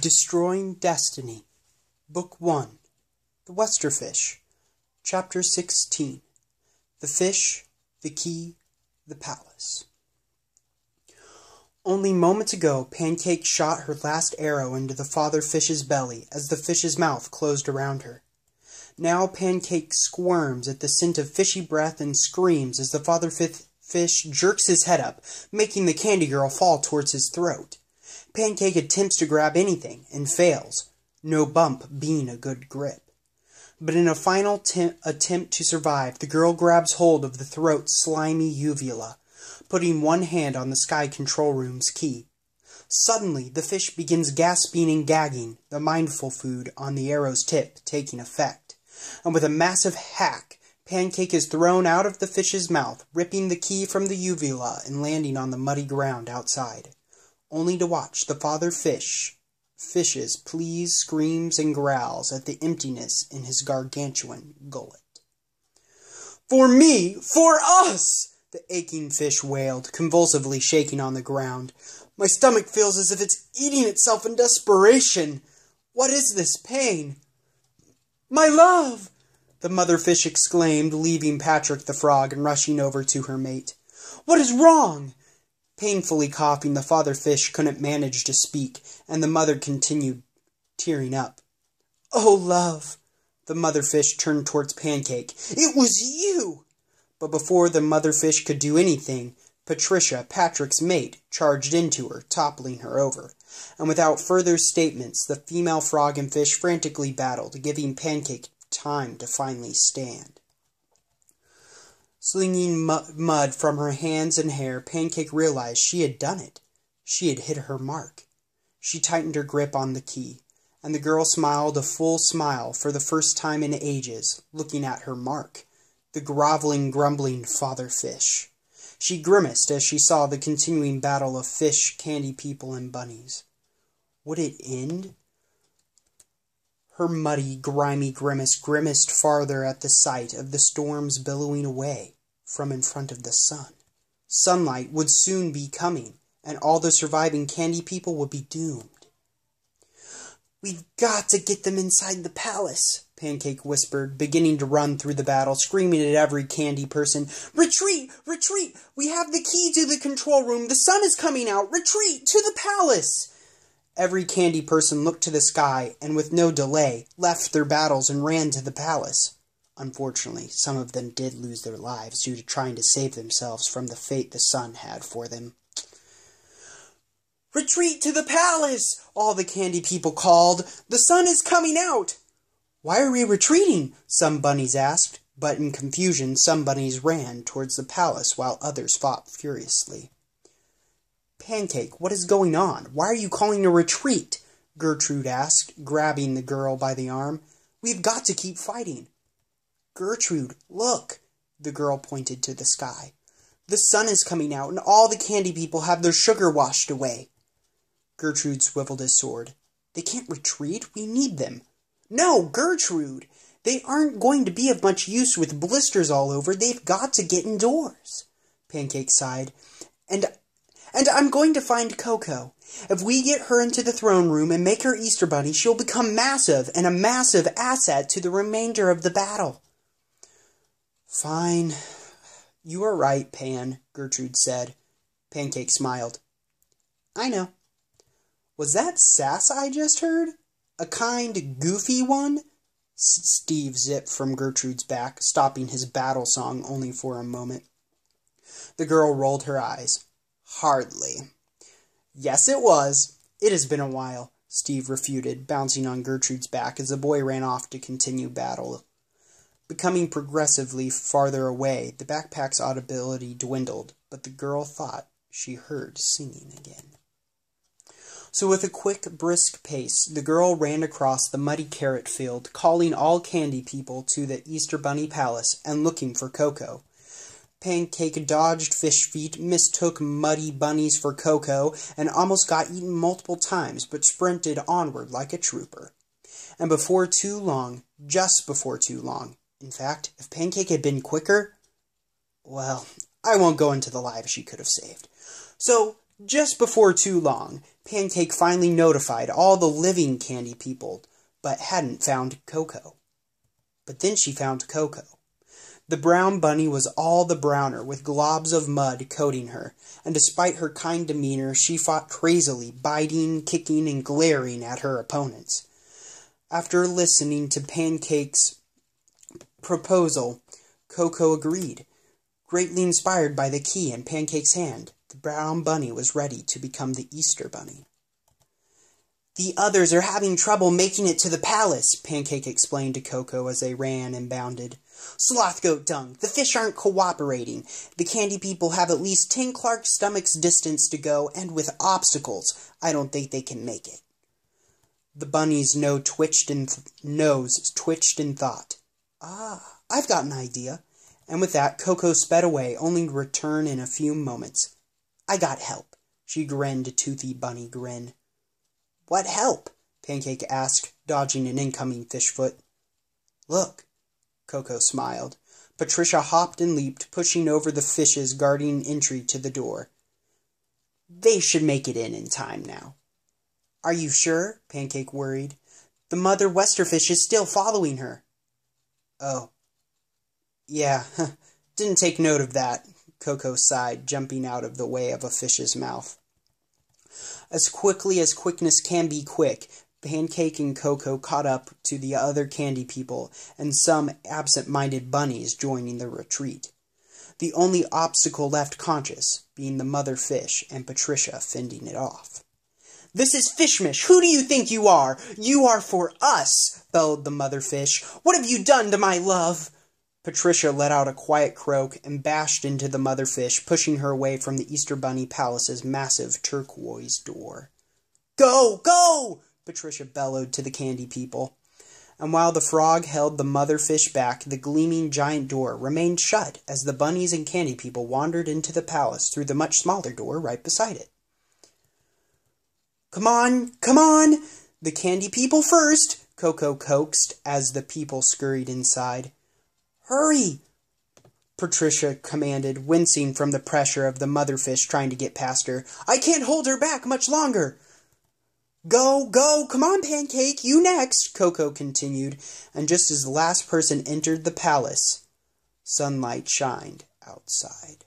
Destroying Destiny, Book 1, The Westerfish, Chapter 16, The Fish, the Key, the Palace. Only moments ago, Pancake shot her last arrow into the father fish's belly as the fish's mouth closed around her. Now Pancake squirms at the scent of fishy breath and screams as the father fish jerks his head up, making the candy girl fall towards his throat. Pancake attempts to grab anything and fails, no bump being a good grip. But in a final attempt to survive, the girl grabs hold of the throat's slimy uvula, putting one hand on the sky control room's key. Suddenly, the fish begins gasping and gagging, the mindful food on the arrow's tip taking effect. And with a massive hack, Pancake is thrown out of the fish's mouth, ripping the key from the uvula and landing on the muddy ground outside, only to watch the father fish's pleas, screams, and growls at the emptiness in his gargantuan gullet. "For me! For us!" the aching fish wailed, convulsively shaking on the ground. "My stomach feels as if it's eating itself in desperation. What is this pain?" "My love!" the mother fish exclaimed, leaving Patrick the frog and rushing over to her mate. "What is wrong?" Painfully coughing, the father fish couldn't manage to speak, and the mother continued, tearing up. "Oh, love!" The mother fish turned towards Pancake. "It was you!" But before the mother fish could do anything, Patricia, Patrick's mate, charged into her, toppling her over. And without further statements, the female frog and fish frantically battled, giving Pancake time to finally stand. Slinging mud from her hands and hair, Pancake realized she had done it. She had hit her mark. She tightened her grip on the key, and the girl smiled a full smile for the first time in ages, looking at her mark, the groveling, grumbling father fish. She grimaced as she saw the continuing battle of fish, candy people, and bunnies. Would it end? Her muddy, grimy grimace grimaced farther at the sight of the storms billowing away from in front of the sun. Sunlight would soon be coming, and all the surviving candy people would be doomed. "We've got to get them inside the palace," Pancake whispered, beginning to run through the battle, screaming at every candy person. "Retreat! Retreat! We have the key to the control room! The sun is coming out! Retreat! To the palace!" Every candy person looked to the sky, and with no delay, left their battles and ran to the palace. Unfortunately, some of them did lose their lives due to trying to save themselves from the fate the sun had for them. "Retreat to the palace!" all the candy people called. "The sun is coming out!" "Why are we retreating?" some bunnies asked, but in confusion some bunnies ran towards the palace while others fought furiously. "Pancake, what is going on? Why are you calling a retreat?" Gertrude asked, grabbing the girl by the arm. "We've got to keep fighting." "Gertrude, look!" The girl pointed to the sky. "The sun is coming out, and all the candy people have their sugar washed away." Gertrude swiveled his sword. "They can't retreat. We need them." "No, Gertrude! They aren't going to be of much use with blisters all over. They've got to get indoors." Pancake sighed. And I'm going to find Coco. If we get her into the throne room and make her Easter Bunny, she'll become massive and a massive asset to the remainder of the battle." "Fine. You are right, Pan," Gertrude said. Pancake smiled. "I know." "Was that sass I just heard? A kind, goofy one?" Steve zipped from Gertrude's back, stopping his battle song only for a moment. The girl rolled her eyes. "Hardly." "Yes, it was. It has been a while," Steve refuted, bouncing on Gertrude's back as the boy ran off to continue battle. Becoming progressively farther away, the backpack's audibility dwindled, but the girl thought she heard singing again. So with a quick, brisk pace, the girl ran across the muddy carrot field, calling all candy people to the Easter Bunny Palace and looking for Coco. Pancake dodged fish feet, mistook muddy bunnies for Coco, and almost got eaten multiple times, but sprinted onward like a trooper. And before too long, just before too long, in fact, if Pancake had been quicker, well, I won't go into the lives she could have saved. So Just before too long, Pancake finally notified all the living candy people, but hadn't found Coco. But then she found Coco. The brown bunny was all the browner, with globs of mud coating her, and despite her kind demeanor, she fought crazily, biting, kicking, and glaring at her opponents. After listening to Pancake's proposal, Coco agreed. Greatly inspired by the key in Pancake's hand, the brown bunny was ready to become the Easter bunny. "The others are having trouble making it to the palace," Pancake explained to Coco as they ran and bounded. "Sloth goat dung, the fish aren't cooperating. The candy people have at least 10 Clark stomachs distance to go, and with obstacles, I don't think they can make it." The bunny's nose twitched in thought. I've got an idea." And with that, Coco sped away, only to return in a few moments. "I got help." She grinned a toothy bunny grin. "What help?" Pancake asked, dodging an incoming fish foot. "Look." Coco smiled. Patricia hopped and leaped, pushing over the fishes guarding entry to the door. "They should make it in time now." "Are you sure?" Pancake worried. "The mother westerfish is still following her." "Oh. Yeah, didn't take note of that," Coco sighed, jumping out of the way of a fish's mouth. As quickly as quickness can be quick, Pancake and Coco caught up to the other candy people and some absent-minded bunnies joining the retreat. The only obstacle left conscious being the mother fish and Patricia fending it off. "This is Fishmish! Who do you think you are? You are for us!" bellowed the mother fish. "What have you done to my love?" Patricia let out a quiet croak and bashed into the mother fish, pushing her away from the Easter Bunny Palace's massive turquoise door. "Go! Go!" Patricia bellowed to the candy people. And while the frog held the mother fish back, the gleaming giant door remained shut as the bunnies and candy people wandered into the palace through the much smaller door right beside it. Come on! The candy people first!" Coco coaxed as the people scurried inside. "Hurry!" Patricia commanded, wincing from the pressure of the mother fish trying to get past her. "I can't hold her back much longer." Go! Come on, Pancake, you next," Coco continued, and just as the last person entered the palace, sunlight shined outside.